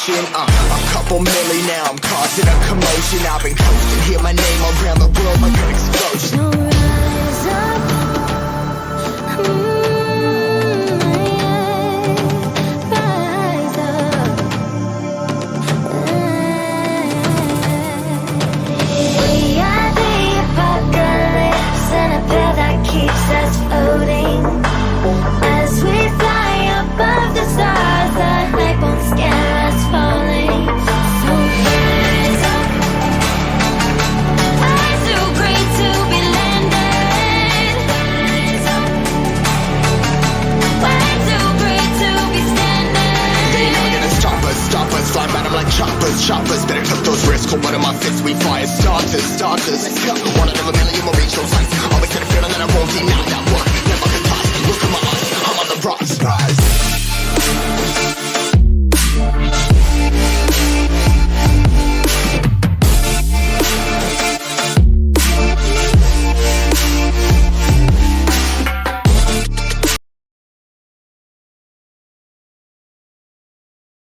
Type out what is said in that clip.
motion. A couple milli now, I'm causing a commotion. I've been coasting, hear my name around the world like an explosion. No rise up, rise up. We are the apocalypse, and a pill that keeps us floating. As we fly above the stars, the night won't scare us falling. So rise up. I'm so great to be landed. Rise up. We're too great to be standing. They never gonna stop us, fly by them like choppers. Better took those risks, hold one of my fists, we fire starters. Let's go, one out of a million will reach those heights. Always had a feeling that I won't deny.